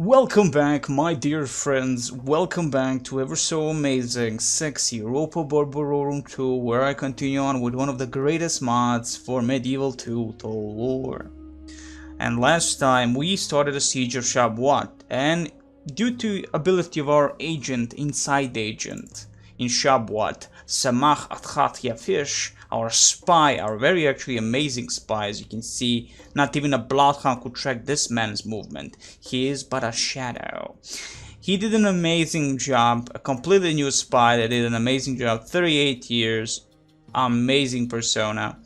Welcome back, my dear friends. Welcome back to ever so amazing, sexy Europa Barbarorum 2, where I continue on with one of the greatest mods for medieval Total War. And last time we started a siege of sand.What, and due to ability of our agent, inside agent, in sand.What, Samach Atchat Yafish, our spy, our very actually amazing spy, as you can see, not even a bloodhound could track this man's movement. He is but a shadow. He did an amazing job, a completely new spy that did an amazing job, 38 years, amazing persona.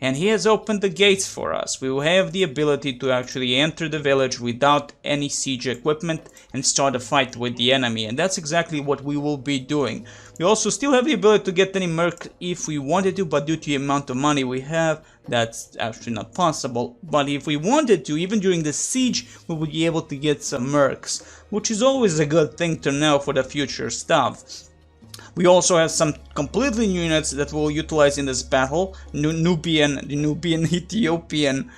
And he has opened the gates for us. We will have the ability to actually enter the village without any siege equipment and start a fight with the enemy. And that's exactly what we will be doing. We also still have the ability to get any merc if we wanted to, but due to the amount of money we have, that's actually not possible. But if we wanted to, even during the siege, we would be able to get some mercs, which is always a good thing to know for the future stuff. We also have some completely new units that we'll utilize in this battle. Nubian, Ethiopian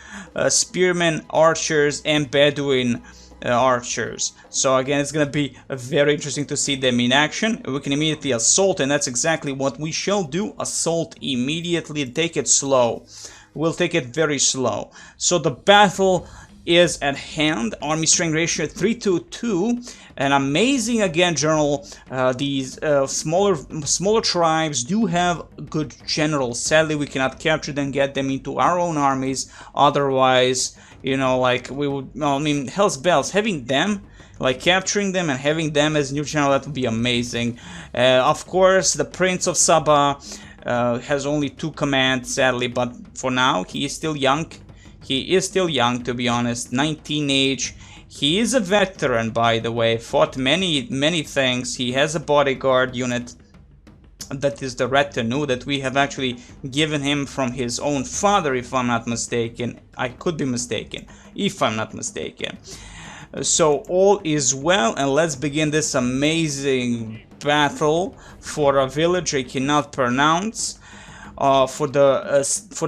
spearmen, archers, and Bedouin archers. So again, it's going to be very interesting to see them in action. We can immediately assault, and that's exactly what we shall do. Assault immediately, take it slow. We'll take it very slow. So the battle is at hand. Army strength ratio 3-2. An amazing again general. These smaller tribes do have good generals. Sadly, we cannot capture them, get them into our own armies. Otherwise, you know, like we would. Well, I mean, hell's bells. Having them, like capturing them and having them as new general, that would be amazing. Of course, the Prince of Saba has only 2 commands, sadly, but for now he is still young. He is still young, to be honest, 19 age. He is a veteran, by the way, fought many things. He has a bodyguard unit, that is the retinue, that we have actually given him from his own father, if I'm not mistaken. I could be mistaken, if I'm not mistaken. So all is well, and let's begin this amazing battle for a village I cannot pronounce. For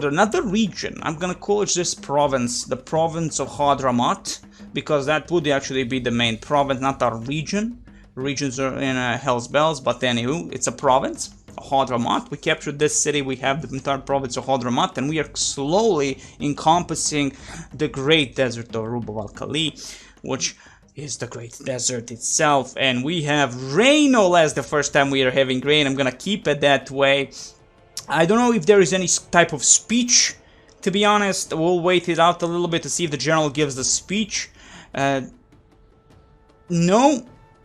another region, I'm gonna call it this province, the province of Hadramat, because that would actually be the main province, not our region. Regions are in Hell's Bells, but anywho, it's a province, Hadramat. We captured this city, we have the entire province of Hadramat, and we are slowly encompassing the great desert of Rub-al-Khali, which is the great desert itself. And we have rain, no less, the first time we are having rain. I'm gonna keep it that way. I don't know if there is any type of speech, to be honest. We'll wait it out a little bit to see if the general gives the speech. No,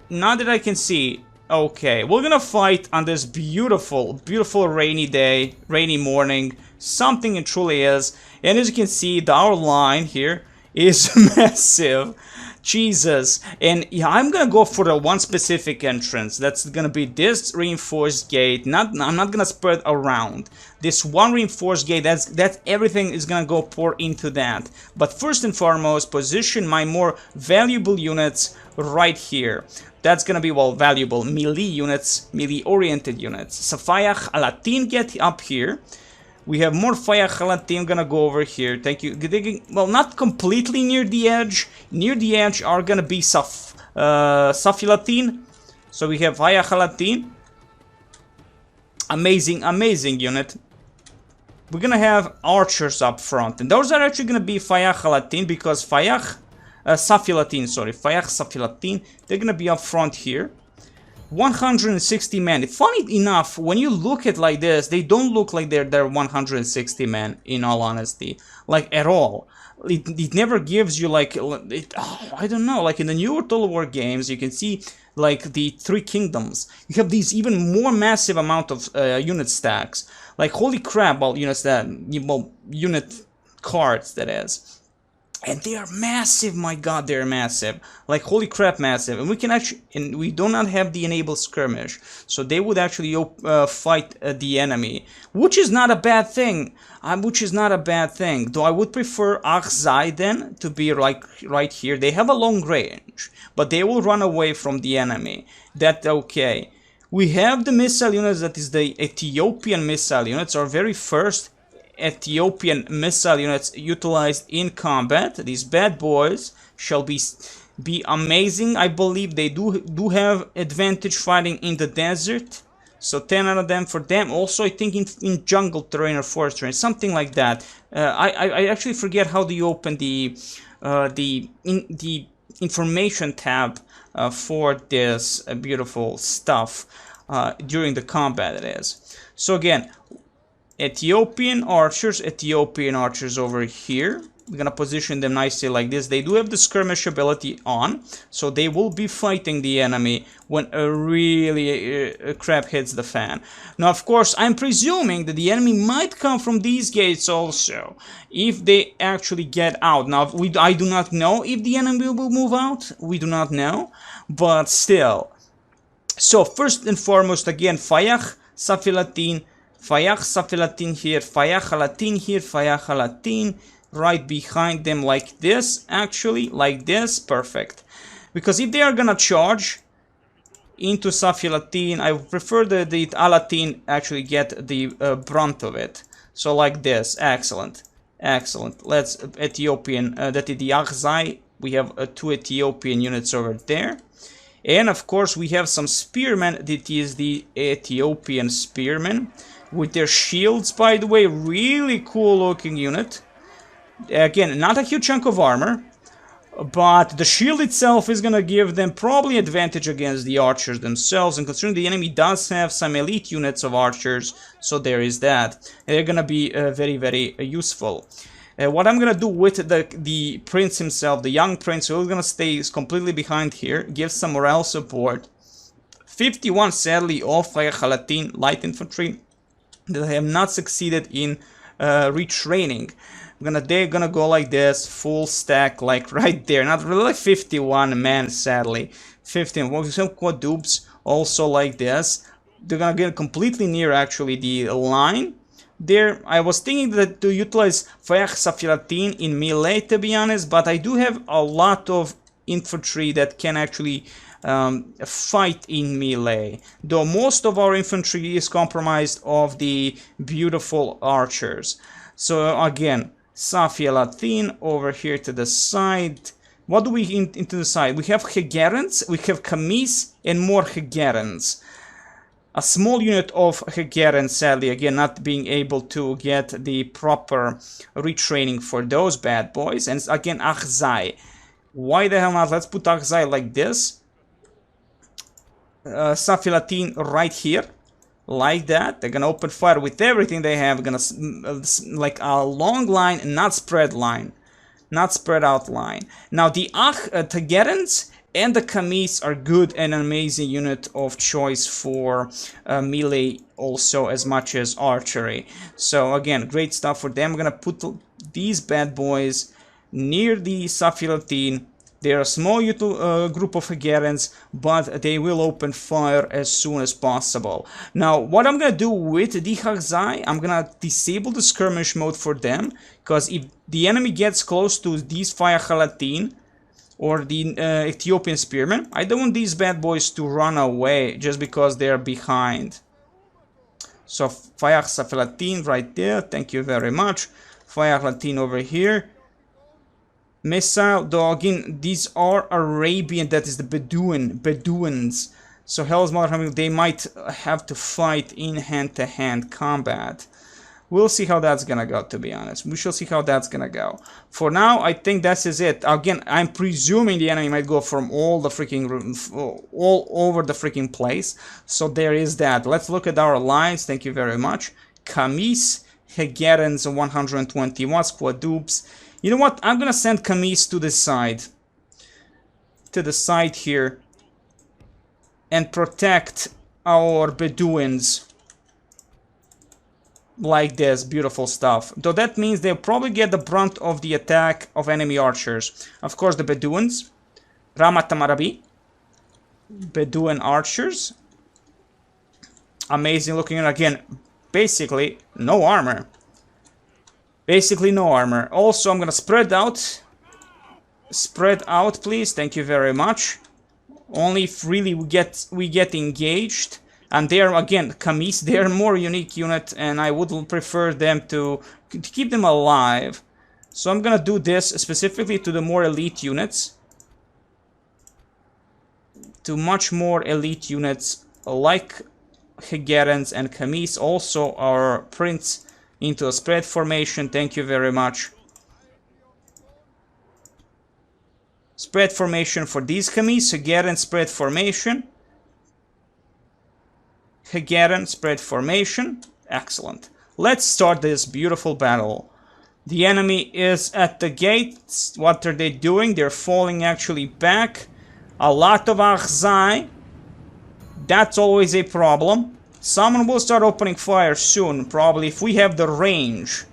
not that I can see. Okay, we're gonna fight on this beautiful rainy day, rainy morning. Something it truly is. And as you can see, our line here is massive. Jesus. And yeah, I'm gonna go for the one specific entrance. That's gonna be this reinforced gate. I'm not gonna spread around. This one reinforced gate, that's everything is gonna go pour into that. But first and foremost, position my more valuable units right here. That's gonna be, well, valuable melee units, melee oriented units. Safayach Alatin, get up here. We have more Faya Khalatim gonna go over here. Thank you. Well, not completely near the edge. Near the edge are gonna be Safilatin. So we have Faya Khalatim. Amazing unit. We're gonna have archers up front. And those are actually gonna be Faya Khalatim, because Safilatin, sorry. Faya Safilatin, they're gonna be up front here. 160 men. Funny enough, when you look at like this, they don't look like they're 160 men, in all honesty, like at all. It never gives you like I don't know, like in the newer Total War games, you can see like the 3 kingdoms. You have these even more massive amount of unit stacks. Like holy crap, well, unit cards, that is. And they are massive, my god, they're massive. Like, holy crap, massive. And we can actually, and we do not have the enabled skirmish. So they would actually fight the enemy. Which is not a bad thing. Though I would prefer Achzai then to be like right here. They have a long range, but they will run away from the enemy. That's okay. We have the missile units, that is the Ethiopian missile units, our very first Ethiopian missile units utilized in combat. These bad boys shall be be amazing. I believe they do have advantage fighting in the desert. So 10 out of them for them. Also, I think in jungle terrain or forest terrain, something like that. I actually forget how do you open the information tab for this beautiful stuff during the combat. It is. So again, Ethiopian archers over here. We're gonna position them nicely like this. They do have the skirmish ability on, so they will be fighting the enemy when really crap hits the fan. Now, of course, I'm presuming that the enemy might come from these gates also, if they actually get out. Now, I do not know if the enemy will move out. We do not know, but still. So, first and foremost, again, Fayach, Safilatin, Fayach, Safilatin here, Fayach, Halatin here, Fayach, Halatin. Right behind them like this, actually, like this, perfect. Because if they are gonna charge into Safilatin, I would prefer that the Alatin actually get the brunt of it. So like this, excellent, excellent. Let's Ethiopian, that is the Akhzai. We have 2 Ethiopian units over there. And of course we have some spearmen, that is the Ethiopian spearmen. With their shields, by the way, really cool looking unit. Again, not a huge chunk of armor, but the shield itself is gonna give them probably advantage against the archers themselves, and considering the enemy does have some elite units of archers, so there is that. They're gonna be very, very useful. What I'm gonna do with the prince himself, the young prince, who's gonna stay completely behind here, give some morale support. 51 sadly of Halatin light infantry that have not succeeded in retraining. They're gonna go like this, full stack, like right there. Not really 51 men, sadly. 15. Some quadrupes also like this. They're gonna get completely near actually the line. There, I was thinking that to utilize Fayach Safilatin in melee, to be honest, but I do have a lot of infantry that can actually fight in melee, though most of our infantry is compromised of the beautiful archers. So again, Safilatin over here to the side. What do we into the side? We have Hegerans, we have Kamis, and more Hegerans. A small unit of Hegerans, sadly, again, not being able to get the proper retraining for those bad boys. And again, Akhzai. Why the hell not? Let's put Akhzai like this. Safilatin right here. Like that. They're gonna open fire with everything they have. Gonna like a long line, not spread line, not spread out line. Now the Tegerans and the Kamis are good and an amazing unit of choice for melee also as much as archery. So again, great stuff for them. I'm gonna put these bad boys near the Safilatin. They're a small group of Hegerans, but they will open fire as soon as possible. Now, what I'm going to do with the Akhzai, I'm going to disable the skirmish mode for them, because if the enemy gets close to these Fayach Halatin or the Ethiopian spearmen, I don't want these bad boys to run away just because they're behind. So, Fayach Safilatin right there, thank you very much. Fayach Halatin over here. Missile dogging, these are Arabian, that is the Bedouins. So Hell's Mother, they might have to fight in hand-to-hand combat. We'll see how that's gonna go, to be honest. We shall see how that's gonna go. For now, I think that is it. Again, I'm presuming the enemy might go from all over the freaking place. So there is that. Let's look at our alliance. Thank you very much. Kamis, Hegerans, 121 quadrupes. You know what? I'm gonna send Kamis to the side. To the side here. And protect our Bedouins. Like this. Beautiful stuff. Though that means they'll probably get the brunt of the attack of enemy archers. Of course, the Bedouins. Ramatamarabi. Bedouin archers. Amazing looking. Again, basically, no armor. Basically no armor. Also, I'm gonna spread out. Spread out, please. Thank you very much. Only if really we get engaged. And they are, again, Kamis. They are a more unique unit, and I would prefer them to keep them alive. So I'm gonna do this specifically to the more elite units. to much more elite units like Hegerians and Camis. Also our prince into a spread formation. Thank you very much. Spread formation for these Camis. Hegerian spread formation. Hegerian spread formation. Excellent. Let's start this beautiful battle. The enemy is at the gates. What are they doing? They're falling actually back. A lot of Arzai. That's always a problem. Someone will start opening fire soon, probably, if we have the range.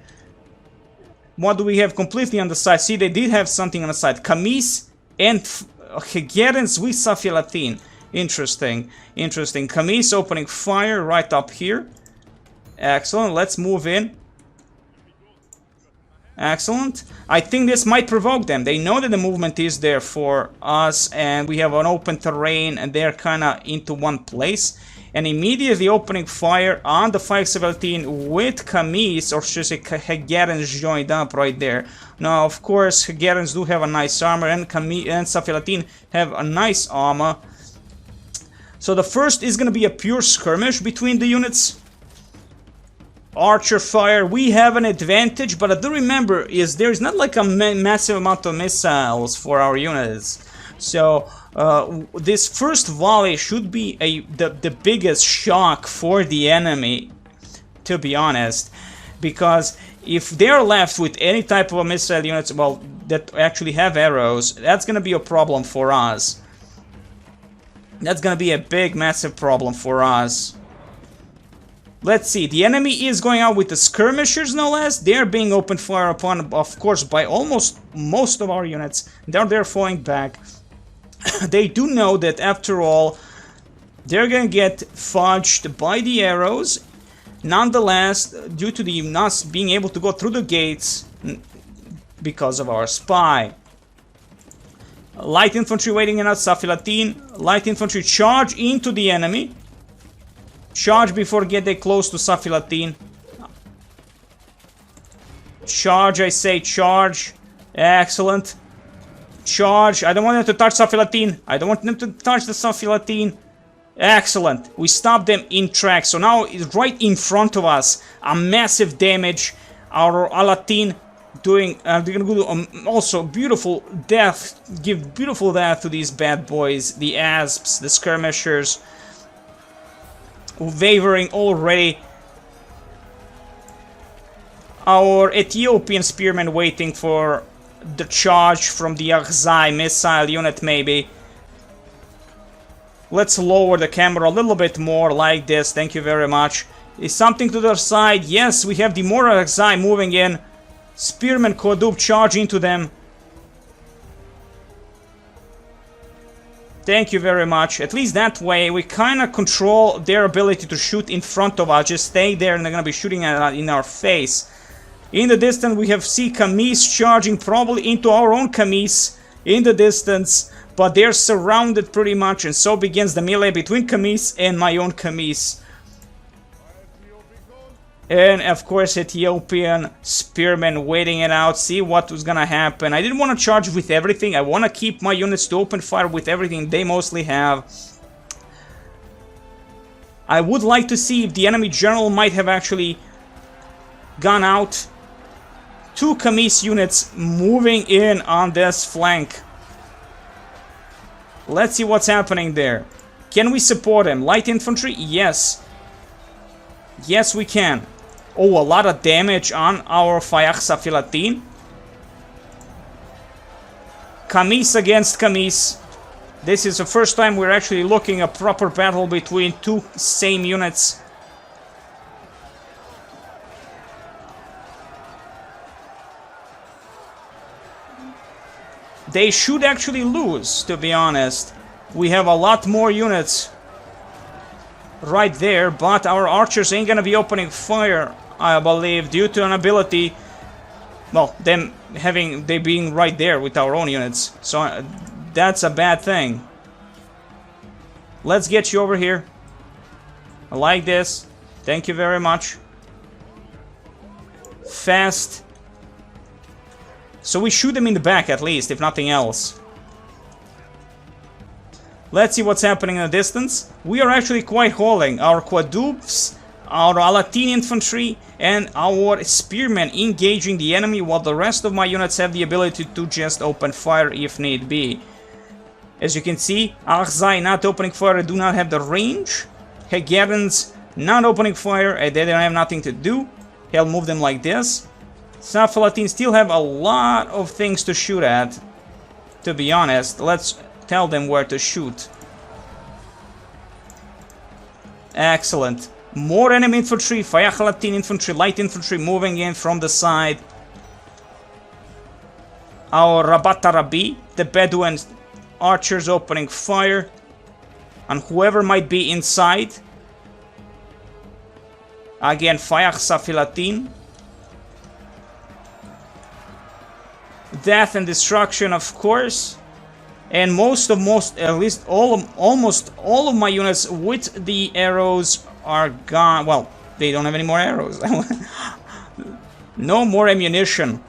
What do we have completely on the side? See, they did have something on the side. Camis and Hegerians with Safilatin. Interesting. Interesting. Camis opening fire right up here. Excellent. Let's move in. Excellent. I think this might provoke them. They know that the movement is there for us, and we have an open terrain, and they're kind of into one place. And immediately opening fire on the 517 with Camis, or should I say Hegerians joined up right there. Now, of course, Hegerians do have a nice armor, and Camis and Safilatin have a nice armor. So the first is going to be a pure skirmish between the units. Archer fire, we have an advantage, but I do remember is there's not like a massive amount of missiles for our units. So this first volley should be the biggest shock for the enemy, to be honest, because if they're left with any type of missile units, well, that actually have arrows, that's gonna be a problem for us. That's gonna be a big, massive problem for us. Let's see, the enemy is going out with the skirmishers, no less. They're being opened fire upon, of course, by almost most of our units. They're falling back. They do know that, after all, they're gonna get fudged by the arrows. Nonetheless, due to the not being able to go through the gates because of our spy. Light infantry waiting in us, Safilatin. Light infantry charge into the enemy. Charge before getting close to Safilatin. Charge, I say, charge. Excellent. Charge. I don't want them to touch Safilatin. I don't want them to touch the Safilatin. Excellent. We stopped them in track. So now it's right in front of us. A massive damage. Our Alatin doing... they're gonna do also beautiful death. Give beautiful death to these bad boys. The Asps, the skirmishers. Wavering already. Our Ethiopian spearmen waiting for the charge from the Arzai missile unit, maybe. Let's lower the camera a little bit more like this. Thank you very much. Is something to the side? Yes, we have the more Arzai moving in. Spearmen Kodub charge into them. Thank you very much. At least that way we kind of control their ability to shoot in front of us. Just stay there and they're going to be shooting in our face. In the distance we have Camis charging probably into our own Camis in the distance. But they're surrounded pretty much, and so begins the melee between Camis and my own Camis. And of course Ethiopian spearmen waiting it out, see what was gonna happen. I didn't want to charge with everything. I want to keep my units to open fire with everything they mostly have. I would like to see if the enemy general might have actually gone out. 2 Camis units moving in on this flank. Let's see what's happening there. Can we support him? Light infantry? Yes. Yes, we can. Oh, a lot of damage on our Fayakh Safilatin. Camis against Camis. This is the first time we're actually looking at a proper battle between 2 same units. They should actually lose, to be honest. We have a lot more units right there, but our archers ain't gonna be opening fire, I believe, due to an ability. Well, they being right there with our own units. So that's a bad thing. Let's get you over here. I like this. Thank you very much. Fast. So we shoot them in the back at least, if nothing else. Let's see what's happening in the distance. We are actually quite holding. Our quadrupes, our Alatine infantry, and our spearmen engaging the enemy, while the rest of my units have the ability to just open fire if need be. As you can see, Arzai not opening fire, do not have the range. Hegerians not opening fire, they don't have nothing to do. He'll move them like this. Safalatine still have a lot of things to shoot at, to be honest. Let's tell them where to shoot. Excellent. More enemy infantry, Fayakhalatin infantry, light infantry moving in from the side. Our Rabatarabi, the Bedouin archers opening fire on whoever might be inside. Again, Fayakh Safilatin. Death and destruction, of course. And almost all of my units with the arrows are gone. Well, they don't have any more arrows. No more ammunition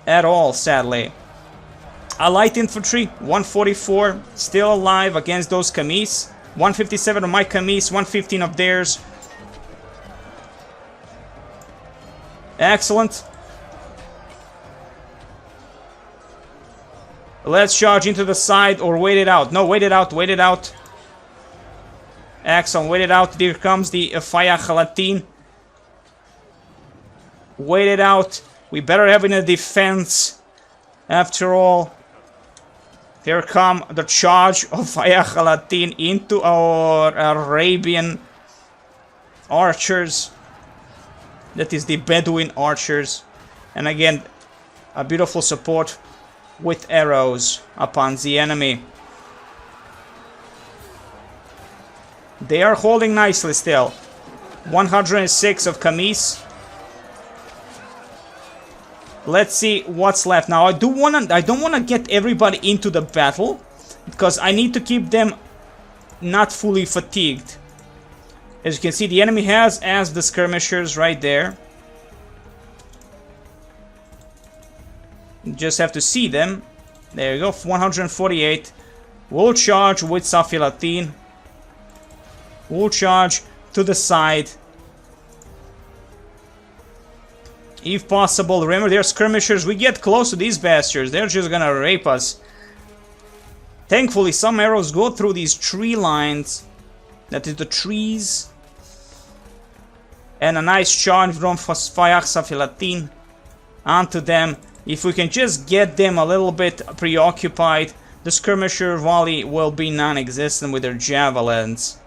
at all, sadly. A light infantry, 144, still alive against those Kamis. 157 of my Kamis, 115 of theirs. Excellent. Let's charge into the side or wait it out. No, wait it out, wait it out. Excellent, wait it out. There comes the Fayakhalatin. Wait it out. We better have in a defense. After all, here come the charge of Fayakhalatin into our Arabian archers. That is the Bedouin archers. And again, a beautiful support with arrows upon the enemy. They are holding nicely still. 106 of Kamis. Let's see what's left. Now I don't wanna get everybody into the battle, because I need to keep them not fully fatigued. As you can see, the enemy has the skirmishers right there. You just have to see them. There you go, 148. We'll charge with Safilatin. We'll charge to the side. If possible, remember they're skirmishers. We get close to these bastards, they're just gonna rape us. Thankfully, some arrows go through these tree lines. That is the trees. And a nice charge from Fayakh Safilatin onto them. If we can just get them a little bit preoccupied, the skirmisher volley will be non-existent with their javelins.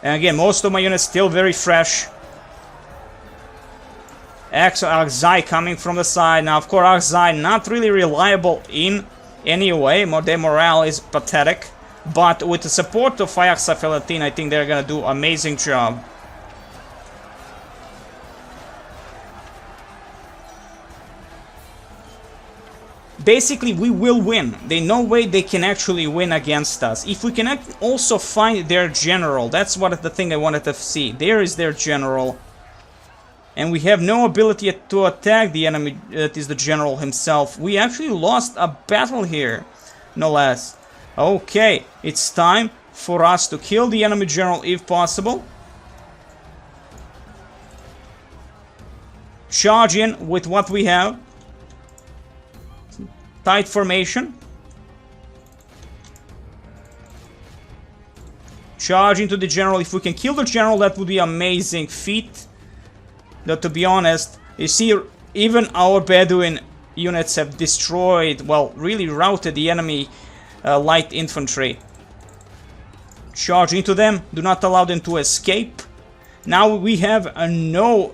And again, most of my units still very fresh. Arzai coming from the side. Now, of course, Arzai not really reliable in any way. Their morale is pathetic. But with the support of Fayakh Safilatin, I think they're gonna do an amazing job. Basically, we will win. There's no way they can actually win against us. If we can also find their general, that's what the thing I wanted to see. There is their general. And we have no ability to attack the enemy, that is the general himself. We actually lost a battle here, no less. Okay, it's time for us to kill the enemy general if possible. Charge in with what we have. Tight formation. Charge into the general. If we can kill the general, that would be an amazing feat. Though, to be honest, you see, even our Bedouin units have destroyed, well, really routed the enemy light infantry. Charge into them. Do not allow them to escape. Now we have no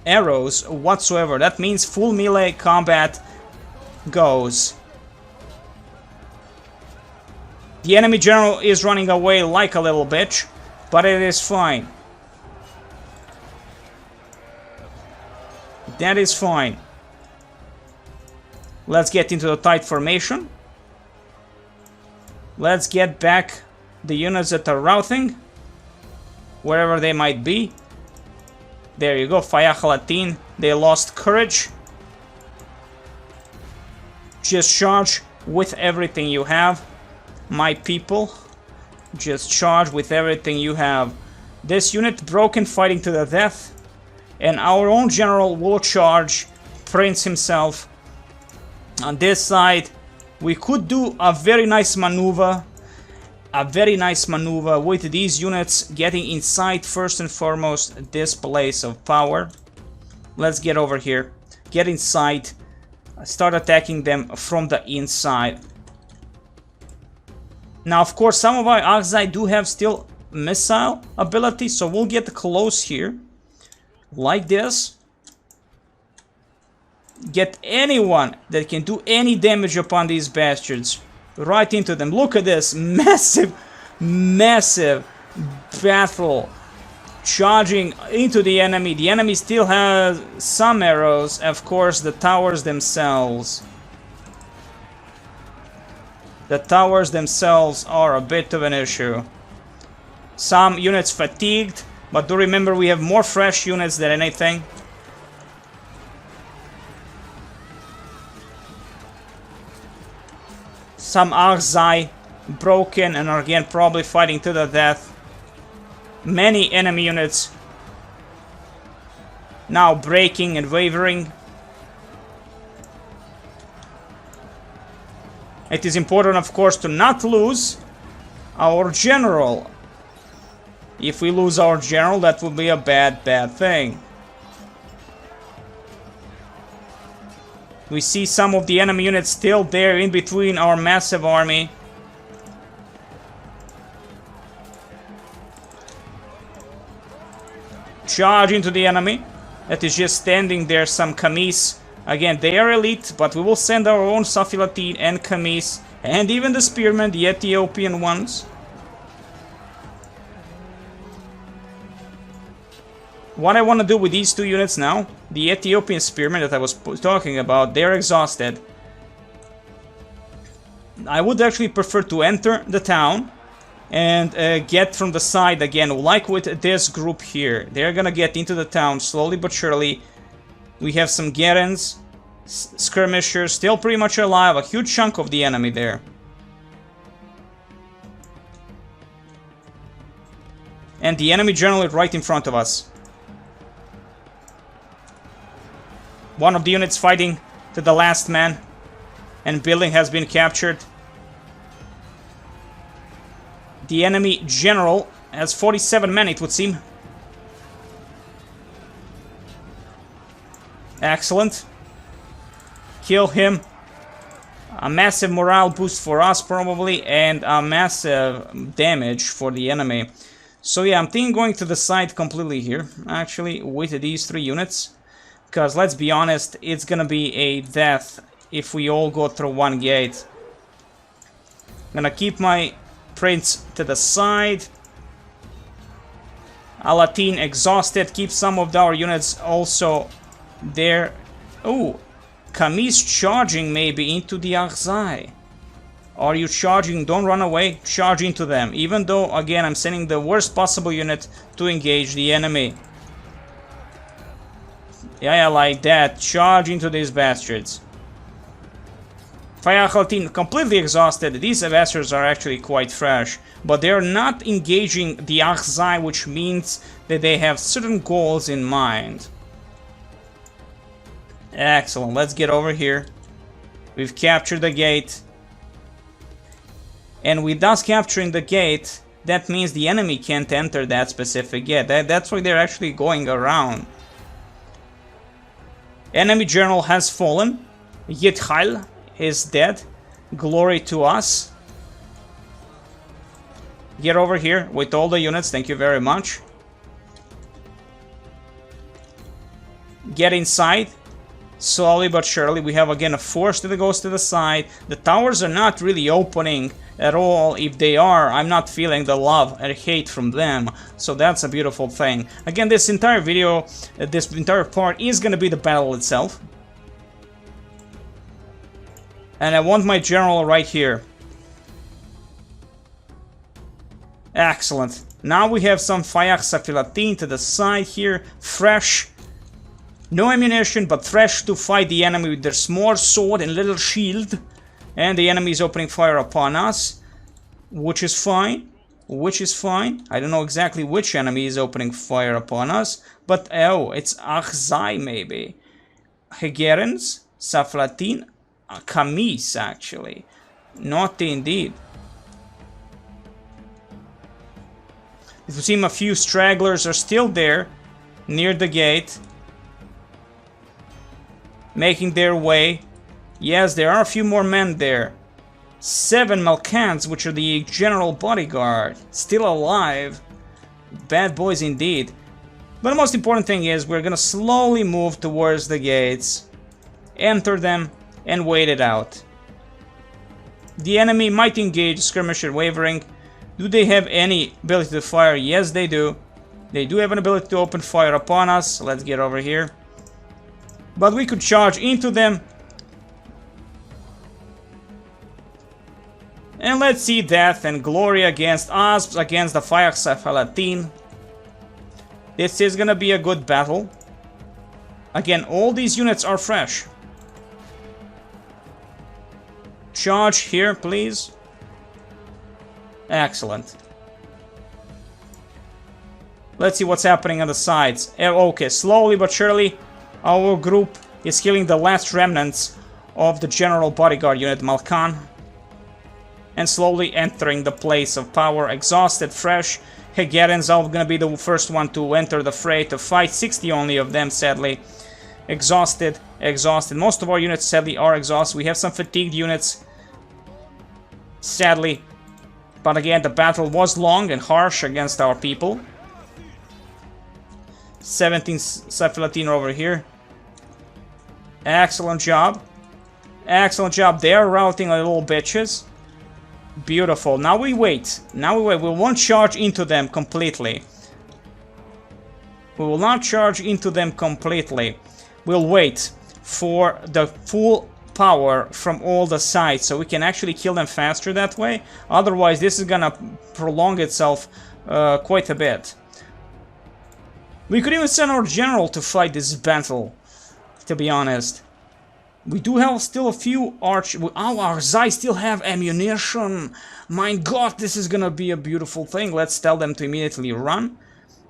arrows whatsoever. That means full melee combat goes. The enemy general is running away like a little bitch, but it is fine. That is fine. Let's get into the tight formation. Let's get back the units that are routing, wherever they might be. There you go, Fayakhalatin. They lost courage. Just charge with everything you have, my people. Just charge with everything you have. This unit broken, fighting to the death. And our own general will charge Prince himself. On this side, we could do a very nice maneuver. A very nice maneuver with these units getting inside first and foremost this place of power. Let's get over here. Get inside. Start attacking them from the inside. Now, of course, some of our Archai do have still missile ability, so we'll get close here. Like this. Get anyone that can do any damage upon these bastards. Right into them. Look at this. Massive, massive battle. Charging into the enemy. The enemy still has some arrows. Of course, the towers themselves. The towers themselves are a bit of an issue. Some units fatigued. But do remember, we have more fresh units than anything. Some Archai broken and are again probably fighting to the death. Many enemy units now breaking and wavering. It is important, of course, to not lose our general. If we lose our general, that would be a bad thing. We see some of the enemy units still there in between our massive army. Charge into the enemy. That is just standing there, some Kamis. Again, they are elite, but we will send our own Safilatin and Kamis. And even the spearmen, the Ethiopian ones. What I want to do with these two units now, the Ethiopian spearmen that I was talking about, they're exhausted. I would actually prefer to enter the town and get from the side again, like with this group here. They're gonna get into the town slowly but surely. We have some Gerens, skirmishers, still pretty much alive, a huge chunk of the enemy there. And the enemy general is right in front of us. One of the units fighting to the last man, and building has been captured. The enemy general has 47 men, it would seem. Excellent. Kill him. A massive morale boost for us probably, and a massive damage for the enemy. So yeah, I'm thinking going to the side completely here, actually, with these three units. Because, let's be honest, it's gonna be a death if we all go through one gate. I'm gonna keep my prince to the side. Alatin exhausted. Keep some of our units also there. Oh, Kamis charging maybe into the Archai. Are you charging? Don't run away. Charge into them. Even though, again, I'm sending the worst possible unit to engage the enemy. Yeah, like that. Charge into these bastards. Fayakhaltin completely exhausted. These bastards are actually quite fresh. But they're not engaging the Archai, which means that they have certain goals in mind. Excellent. Let's get over here. We've captured the gate. And with us capturing the gate, that means the enemy can't enter that specific gate. That's why they're actually going around. Enemy general has fallen. Yithal is dead. Glory to us. Get over here with all the units. Thank you very much. Get inside. Slowly but surely. We have again a force that goes to the side. The towers are not really opening at all. If they are, I'm not feeling the love and hate from them. So that's a beautiful thing. Again, this entire video, this entire part is going to be the battle itself. And I want my general right here. Excellent. Now we have some Fayak Safilatin to the side here. Fresh. No ammunition, but fresh to fight the enemy with their small sword and little shield. And the enemy is opening fire upon us, which is fine. Which is fine. I don't know exactly which enemy is opening fire upon us, but oh, it's Achzai maybe. Hegerens, Saflatin, Kamis actually. Not indeed. It would seem a few stragglers are still there, near the gate, making their way. Yes, there are a few more men there. 7 Malkans, which are the general bodyguard, still alive. Bad boys indeed. But the most important thing is we're gonna slowly move towards the gates, enter them, and wait it out. The enemy might engage skirmisher wavering. Do they have any ability to fire? Yes, they do. They do have an ability to open fire upon us. Let's get over here. But we could charge into them. And let's see death and glory against us, against the Fire Cephalatin. This is gonna be a good battle. Again, all these units are fresh. Charge here, please. Excellent. Let's see what's happening on the sides. Okay, slowly but surely, our group is killing the last remnants of the general bodyguard unit, Malkan. And slowly entering the place of power. Exhausted, fresh. Hegerens are gonna be the first one to enter the fray to fight. 60 only of them, sadly. Exhausted, exhausted. Most of our units, sadly, are exhausted. We have some fatigued units, sadly. But again, the battle was long and harsh against our people. 17 Cephalatin over here. Excellent job. Excellent job. They are routing like little bitches. Beautiful. Now we wait. Now we wait. We won't charge into them completely. We will not charge into them completely. We'll wait for the full power from all the sides so we can actually kill them faster that way. Otherwise, this is gonna prolong itself quite a bit. We could even send our general to fight this battle, to be honest. We do have still a few our Zai still have ammunition. My god, this is gonna be a beautiful thing. Let's tell them to immediately run.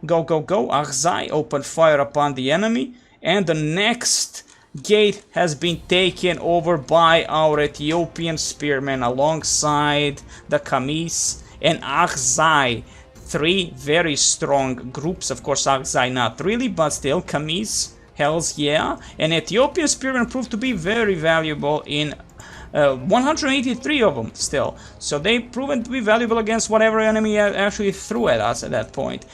Go, go, go. Arzai open fire upon the enemy. And the next gate has been taken over by our Ethiopian spearmen alongside the Kamis and Arzai. 3 very strong groups. Of course, Arzai not really, but still Kamis. Hells yeah, and Ethiopian spearmen proved to be very valuable in 183 of them still. So they proven to be valuable against whatever enemy actually threw at us at that point.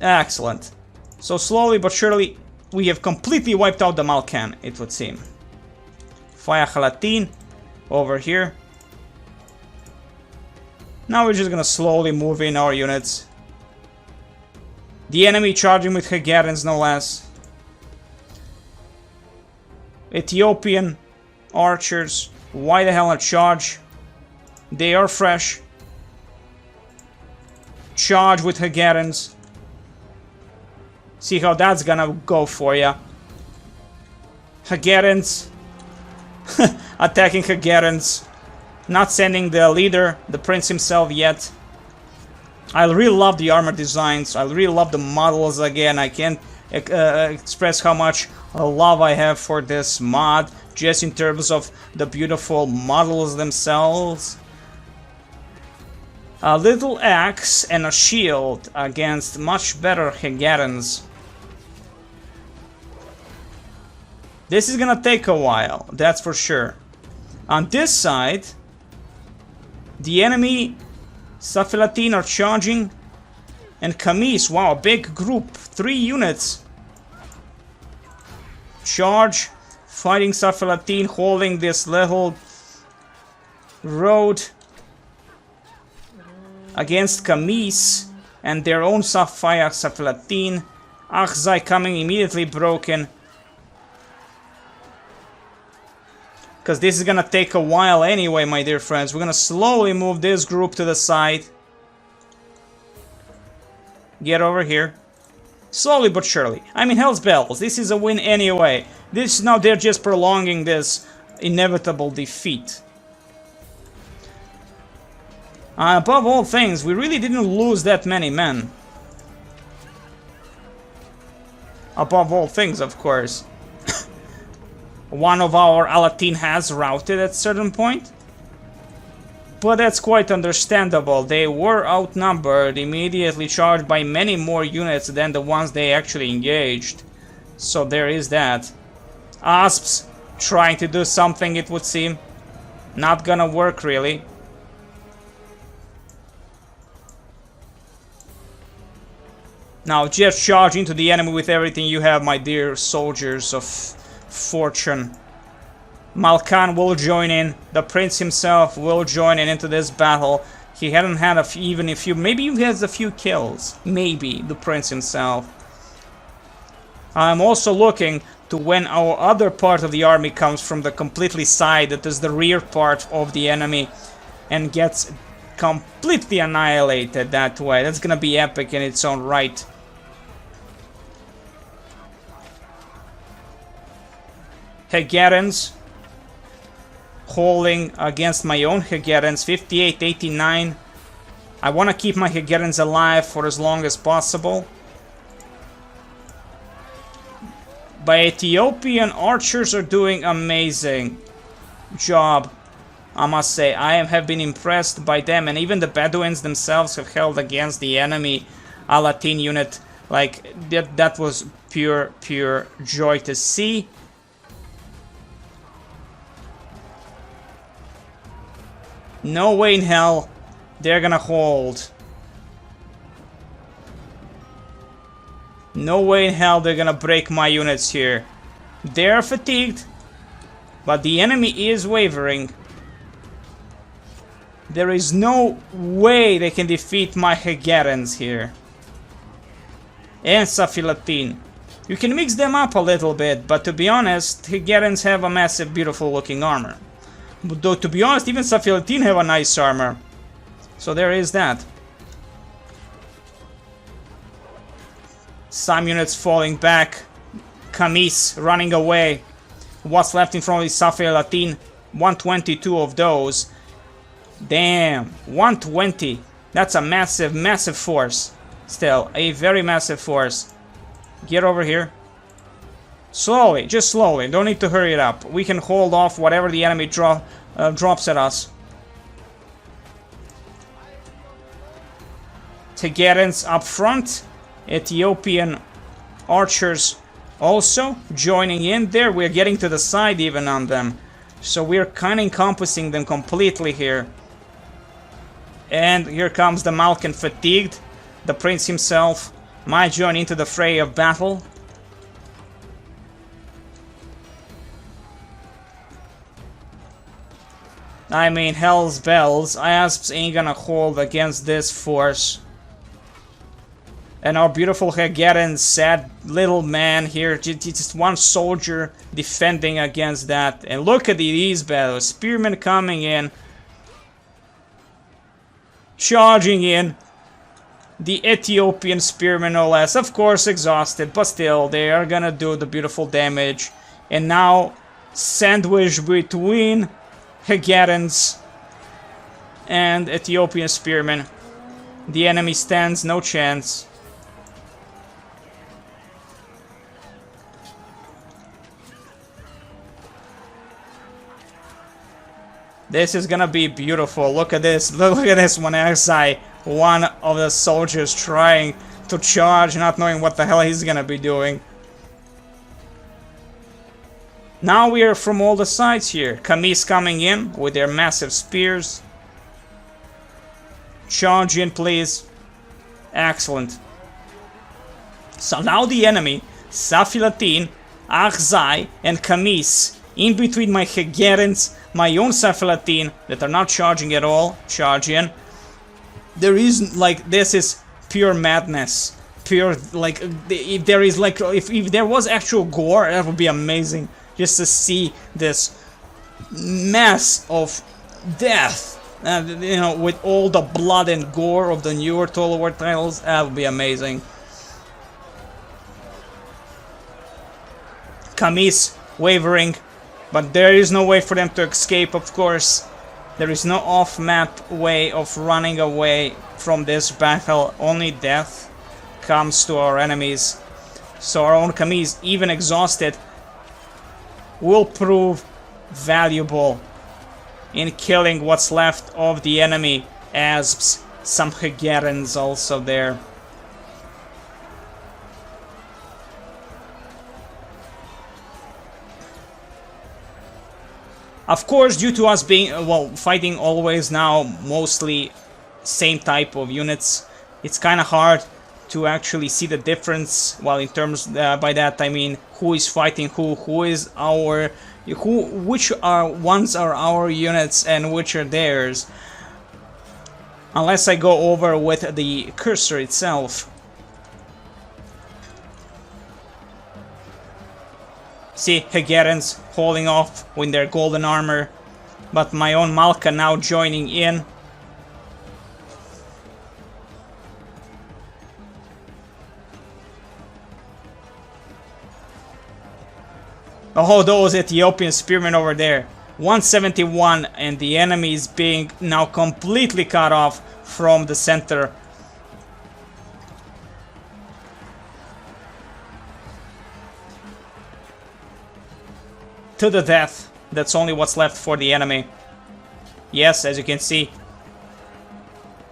Excellent. So slowly but surely we have completely wiped out the Malkan, it would seem. Faya Khalatin over here. Now we're just gonna slowly move in our units. The enemy charging with Hegerens, no less. Ethiopian archers. Why the hell not charge? They are fresh. Charge with Hegerens. See how that's gonna go for ya. Hegerens. Attacking Hegerens. Not sending the leader, the prince himself yet. I really love the armor designs. I really love the models again. I can't express how much love I have for this mod, just in terms of the beautiful models themselves. A little axe and a shield against much better Hegerens. This is gonna take a while, that's for sure. On this side, the enemy Cephalatin are charging, and Kamis, wow, a big group, 3 units. Charge, fighting Cephalatin, holding this little road against Kamis and their own Sapphire Cephalatin. Achzai coming immediately broken. Because this is gonna take a while anyway, my dear friends. We're gonna slowly move this group to the side. Get over here. Slowly but surely. I mean, hell's bells. This is a win anyway. This now they're just prolonging this inevitable defeat. Above all things, we really didn't lose that many men. Above all things, of course. One of our Alatin has routed at a certain point. But that's quite understandable. They were outnumbered, immediately charged by many more units than the ones they actually engaged. So there is that. Asps trying to do something, it would seem. Not gonna work, really. Now just charge into the enemy with everything you have, my dear soldiers of fortune. Malkan will join in. The prince himself will join in into this battle. He hadn't had even a few, maybe he has a few kills. Maybe the prince himself. I'm also looking to when our other part of the army comes from the completely side, that is the rear part of the enemy, and gets completely annihilated that way. That's gonna be epic in its own right. Hegarians holding against my own Hegarians, 58, 89. I want to keep my Hegarians alive for as long as possible. But Ethiopian archers are doing amazing job, I must say. I have been impressed by them, and even the Bedouins themselves have held against the enemy Alatin unit. Like, that was pure joy to see. No way in hell they're gonna hold. No way in hell they're gonna break my units here. They're fatigued, but the enemy is wavering. There is no way they can defeat my Hegarians here. And Safilatin. You can mix them up a little bit, but to be honest, Hegarians have a massive, beautiful looking armor. But though, to be honest, even Safilatin have a nice armor. So there is that. Some units falling back. Kamis running away. What's left in front of the Safilatin? 122 of those. Damn, 120. That's a massive force. Still, a very massive force. Get over here. Slowly, just slowly. Don't need to hurry it up. We can hold off whatever the enemy drops at us. Hegarians up front. Ethiopian archers also joining in there. We're getting to the side even on them. So we're kind of encompassing them completely here. And here comes the Malkan fatigued. The prince himself might join into the fray of battle. I mean, hell's bells. Asps ain't gonna hold against this force. And our beautiful Hegarian, sad little man here, just one soldier defending against that. And look at these battles. Spearmen coming in. Charging in. The Ethiopian spearmen, no less. Of course, exhausted, but still, they are gonna do the beautiful damage. And now, sandwiched between Hegarians and Ethiopian spearmen. The enemy stands no chance. This is gonna be beautiful. Look at this. Look at this one. One of the soldiers trying to charge, not knowing what the hell he's gonna be doing. Now we are from all the sides here. Kamis coming in with their massive spears. Charge in, please. Excellent. So now the enemy, Safilatin, Achzai, and Kamis, in between my Hegarians, my own Safilatin, that are not charging at all, charge in. There is, like, this is pure madness. Pure, like, if there is, like, if there was actual gore, that would be amazing. Just to see this mess of death, you know, with all the blood and gore of the newer Total War titles, that would be amazing. Camise wavering, but there is no way for them to escape, of course. There is no off-map way of running away from this battle. Only death comes to our enemies. So our own Camise, even exhausted, will prove valuable in killing what's left of the enemy asps. Some Hegerians also there. Of course, due to us being, well, fighting always now mostly same type of units, it's kind of hard to actually see the difference. Well, in terms, by that I mean who is fighting who is our, which ones are our units and which are theirs. Unless I go over with the cursor itself. See, Hegerians holding off with their golden armor, but my own Malka now joining in. Oh, those Ethiopian spearmen over there. 171, and the enemy is being now completely cut off from the center. To the death. That's only what's left for the enemy. Yes, as you can see,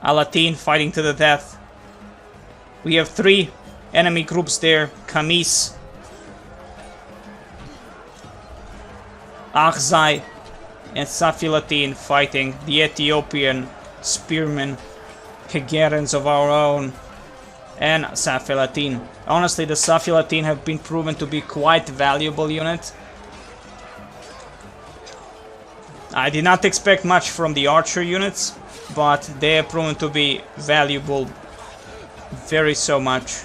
Alatin fighting to the death. We have 3 enemy groups there. Camise, Achzai, and Safilatin fighting the Ethiopian spearmen, Hegerians of our own, and Safilatin. Honestly, the Safilatin have been proven to be quite valuable unit. I did not expect much from the archer units, but they have proven to be valuable very so much.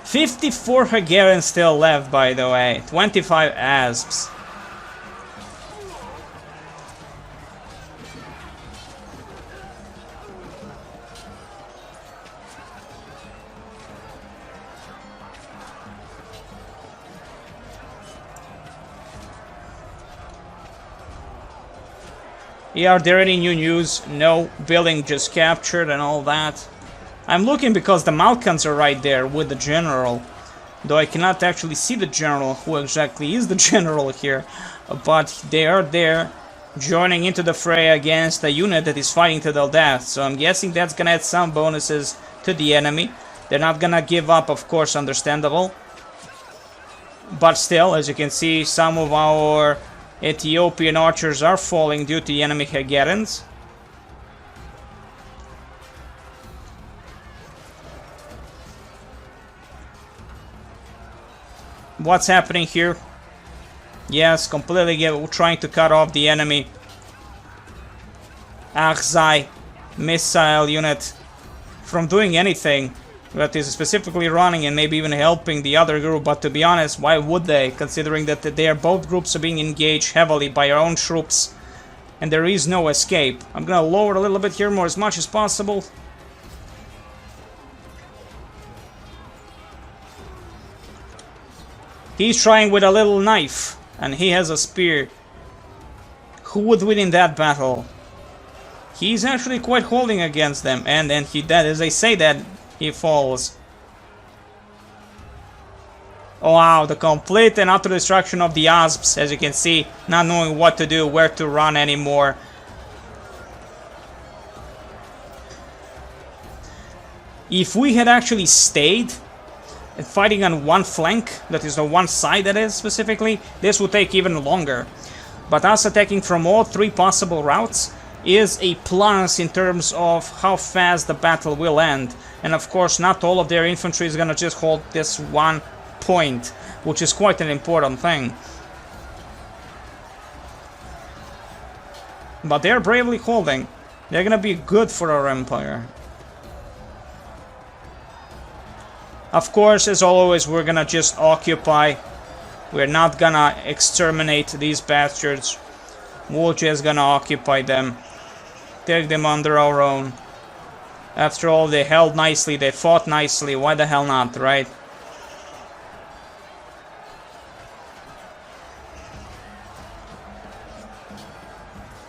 "54 Hegerians still left, by the way. 25 asps. Yeah, are there any new news? No, building just captured and all that. I'm looking because the Malkans are right there with the general. Though I cannot actually see the general, who exactly is the general here. But they are there, joining into the fray against a unit that is fighting to the death. So I'm guessing that's gonna add some bonuses to the enemy. They're not gonna give up, of course, understandable. But still, as you can see, some of our Ethiopian archers are falling due to the enemy Hegerians. What's happening here? Yes, completely trying to cut off the enemy. Achzai missile unit from doing anything that is specifically running and maybe even helping the other group, but to be honest, why would they, considering that both groups are being engaged heavily by our own troops and there is no escape. I'm gonna lower a little bit here more as much as possible. He's trying with a little knife and he has a spear. Who would win in that battle? He's actually quite holding against them, and then he dead. As I say that, he falls. Oh wow, the complete and utter destruction of the asps, as you can see, not knowing what to do, where to run anymore. If we had actually stayed and fighting on one flank, that is the one side that is specifically, this would take even longer. But us attacking from all 3 possible routes is a plus in terms of how fast the battle will end. And of course, not all of their infantry is gonna just hold this one point, which is quite an important thing. But they're bravely holding. They're gonna be good for our empire. Of course, as always, we're gonna just occupy. We're not gonna exterminate these bastards. We're just gonna occupy them. Take them under our own. After all, they held nicely, they fought nicely, why the hell not, right?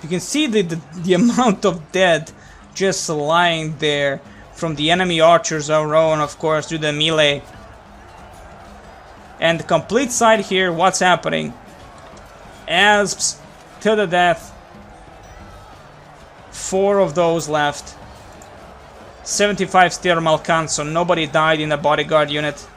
You can see the amount of dead just lying there from the enemy archers, our own, of course, through the melee. And the complete side here, what's happening? Asps to the death. 4 of those left. 75 still Malkan, so nobody died in the bodyguard unit.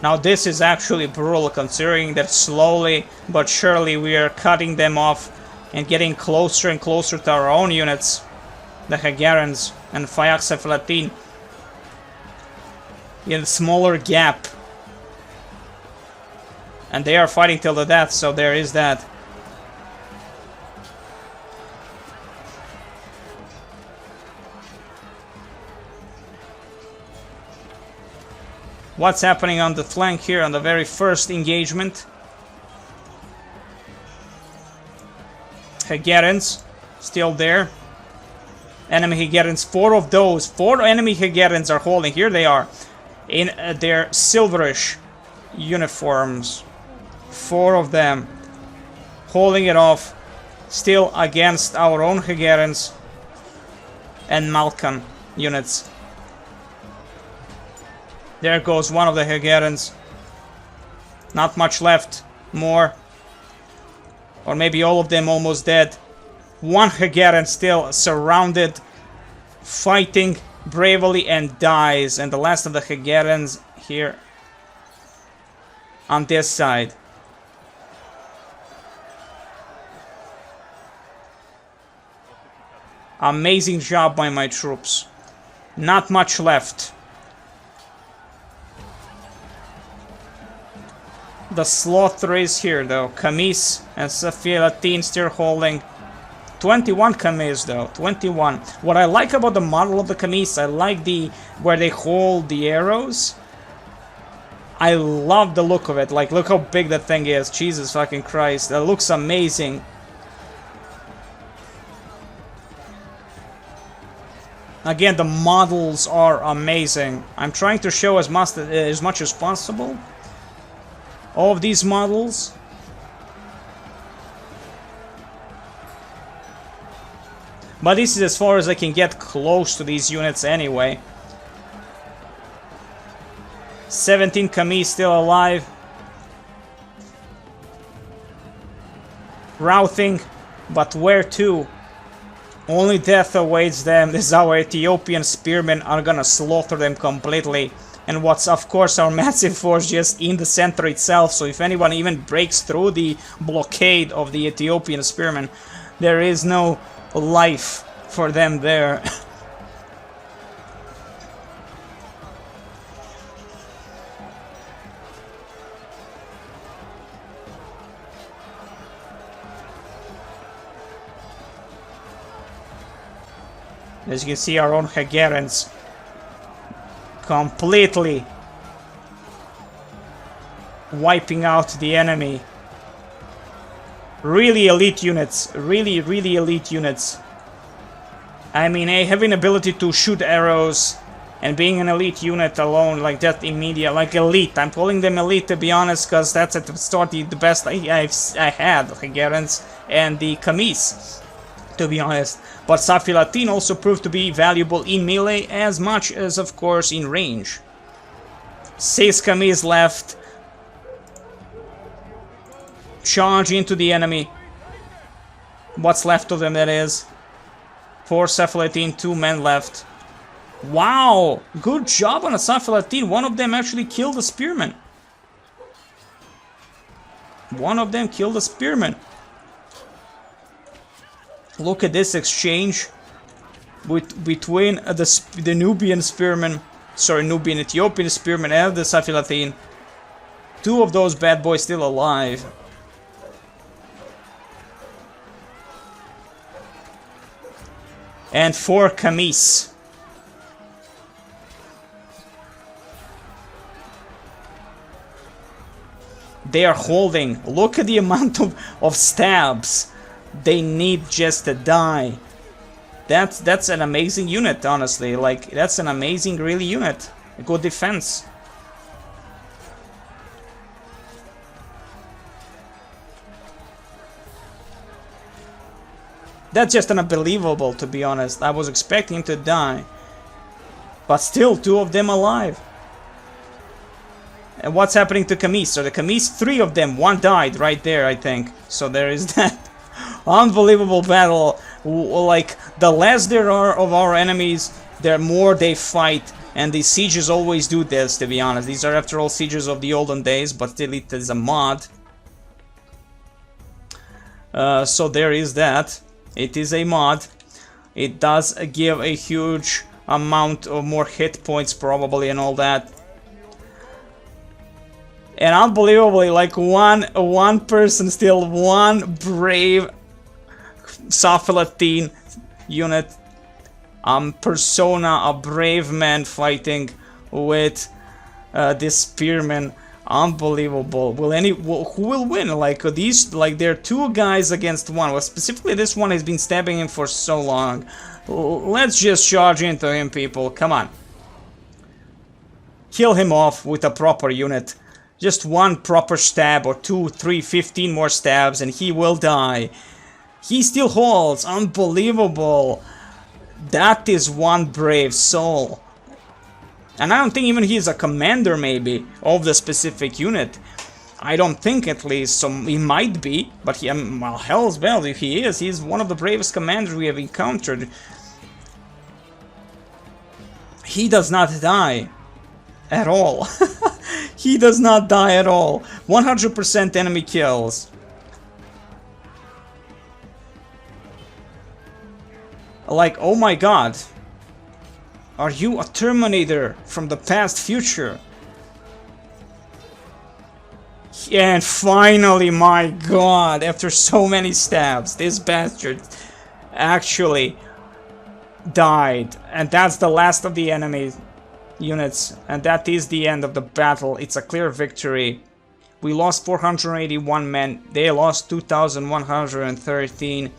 Now this is actually brutal, considering that slowly but surely we are cutting them off and getting closer and closer to our own units, the Hegarians and Phaeax in a smaller gap. And they are fighting till the death, so there is that. What's happening on the flank here on the very first engagement? Hegarians still there. Enemy Hegarians, 4 of those. 4 enemy Hegarians are holding. Here they are in their silverish uniforms. 4 of them holding it off, still against our own Hegarians and Malkan units. There goes one of the Hegarians. Not much left. More. Or maybe all of them almost dead. One Hegarian still surrounded, fighting bravely, and dies. And the last of the Hegarians here on this side. Amazing job by my troops. Not much left. The slaughter is here though. Camise and Safia still holding. 21 Camise though. 21. What I like about the model of the Camise, I like where they hold the arrows. I love the look of it. Like, look how big that thing is. Jesus fucking Christ. That looks amazing. Again, the models are amazing. I'm trying to show as much as possible. All of these models. But this is as far as I can get close to these units anyway. 17 Camise still alive. Routing, but where to? Only death awaits them. This is our Ethiopian spearmen are gonna slaughter them completely. And what's of course our massive force just in the center itself, so if anyone even breaks through the blockade of the Ethiopian spearmen, there is no life for them there. As you can see, our own Hegarians completely wiping out the enemy. Really elite units. Really elite units. I mean, having ability to shoot arrows and being an elite unit alone like that immediate, like elite. I'm calling them elite to be honest, because that's at the start the best I had, the Hegarians and the Camise, to be honest. But Safi also proved to be valuable in melee as much as, of course, in range. 6 Camise left. Charge into the enemy. What's left of them, that is. 4 Safi 2 men left. Wow! Good job on a Safi. One of them actually killed a spearman. Look at this exchange between the Nubian spearmen, sorry, Nubian Ethiopian spearmen and the Safilatin. Two of those bad boys still alive. And 4 Kamis. They are holding. Look at the amount of stabs they need just to die. That's an amazing unit, honestly. Like, that's an amazing, really unit. A good defense. That's just unbelievable, to be honest. I was expecting him to die. But still, 2 of them alive. And what's happening to Kamis? So the Kamis, 3 of them. 1 died right there, I think. So there is that. Unbelievable battle. Like, the less there are of our enemies, the more they fight. And the sieges always do this, to be honest. These are, after all, sieges of the olden days, but still it is a mod. So there is that. It is a mod. It does give a huge amount of more hit points, probably, and all that. And unbelievably, like one person still, one brave Safilatin unit, persona, a brave man fighting with this spearman. Unbelievable. Who will win? Like these, like there are 2 guys against 1. Well, specifically this one has been stabbing him for so long. Let's just charge into him, people. Come on. Kill him off with a proper unit. Just 1 proper stab, or 2, 3, 15 more stabs, and he will die. He still holds. Unbelievable. That is one brave soul. And I don't think even he is a commander, maybe, of the specific unit. I don't think, at least. So he might be, but he, well, hell's bells, if he is, he's one of the bravest commanders we have encountered. He does not die at all. He does not die at all. 100% enemy kills. Like, oh my god. Are you a Terminator from the past future? And finally, my god, after so many stabs, this bastard actually died. And that's the last of the enemy units. And that is the end of the battle. It's a clear victory. We lost 481 men. They lost 2,113.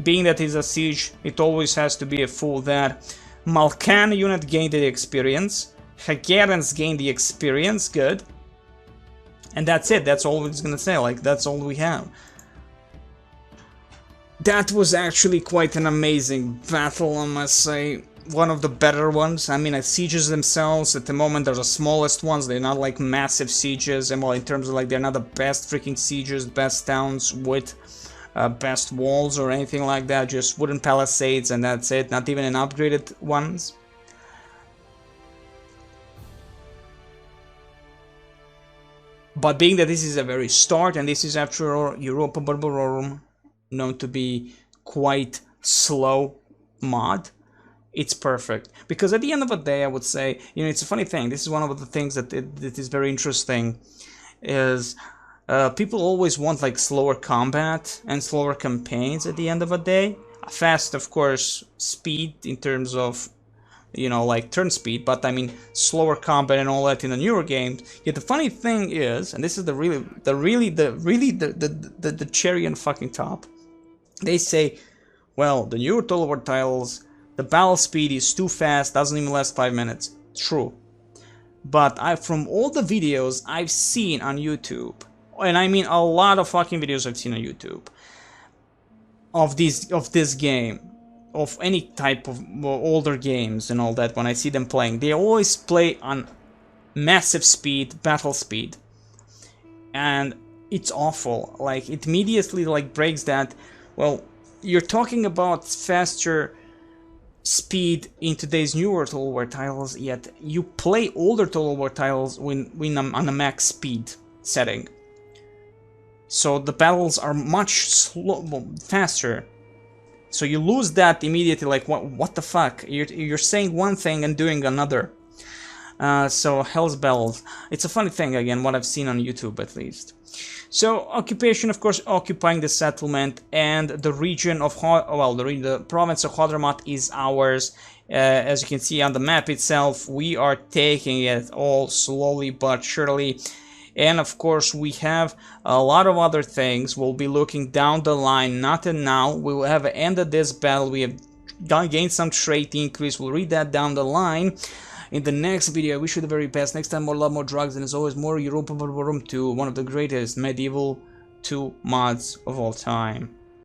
Being that it's a siege, it always has to be a full that. Malkan unit gained the experience. Hagarians gained the experience, good. And that's it, that's all it's gonna say, like, that's all we have. That was actually quite an amazing battle, I must say. One of the better ones. I mean, sieges themselves, at the moment, they're the smallest ones. They're not like massive sieges, and well, in terms of like, they're not the best freaking sieges, best towns with best walls or anything like that, just wooden palisades and that's it, not even an upgraded ones. But being that this is a very start, and this is after all Europa Barbarorum, known to be quite slow mod, it's perfect. Because at the end of the day, I would say, you know, it's a funny thing, this is one of the things that is very interesting, is people always want like slower combat and slower campaigns at the end of the day. Fast, of course, speed in terms of, you know, like turn speed, but I mean slower combat and all that in the newer games. Yet the funny thing is, and this is the cherry on fucking top, they say, well, the newer Total War titles, the battle speed is too fast, doesn't even last 5 minutes. True. But from all the videos I've seen on YouTube, and I mean a lot of fucking videos I've seen on YouTube of this game, of any type of older games and all that, when I see them playing, they always play on massive speed, battle speed, and it's awful. Like, it immediately like breaks that. Well, you're talking about faster speed in today's newer Total War titles, yet you play older Total War titles when on a max speed setting. So the battles are much faster. So you lose that immediately, like, what the fuck? You're saying one thing and doing another. So Hell's Bells. It's a funny thing, again, what I've seen on YouTube at least. So occupation, of course, occupying the settlement, and the region of the province of Hadramaut is ours. As you can see on the map itself, we are taking it all slowly but surely. And of course, we have a lot of other things. We'll be looking down the line, not now. We will have ended this battle. We have gained some trait increase. We'll read that down the line in the next video. I wish you the very best. Next time, more love, more drugs, and as always, more Europa Barbarorum 2, one of the greatest medieval 2 mods of all time.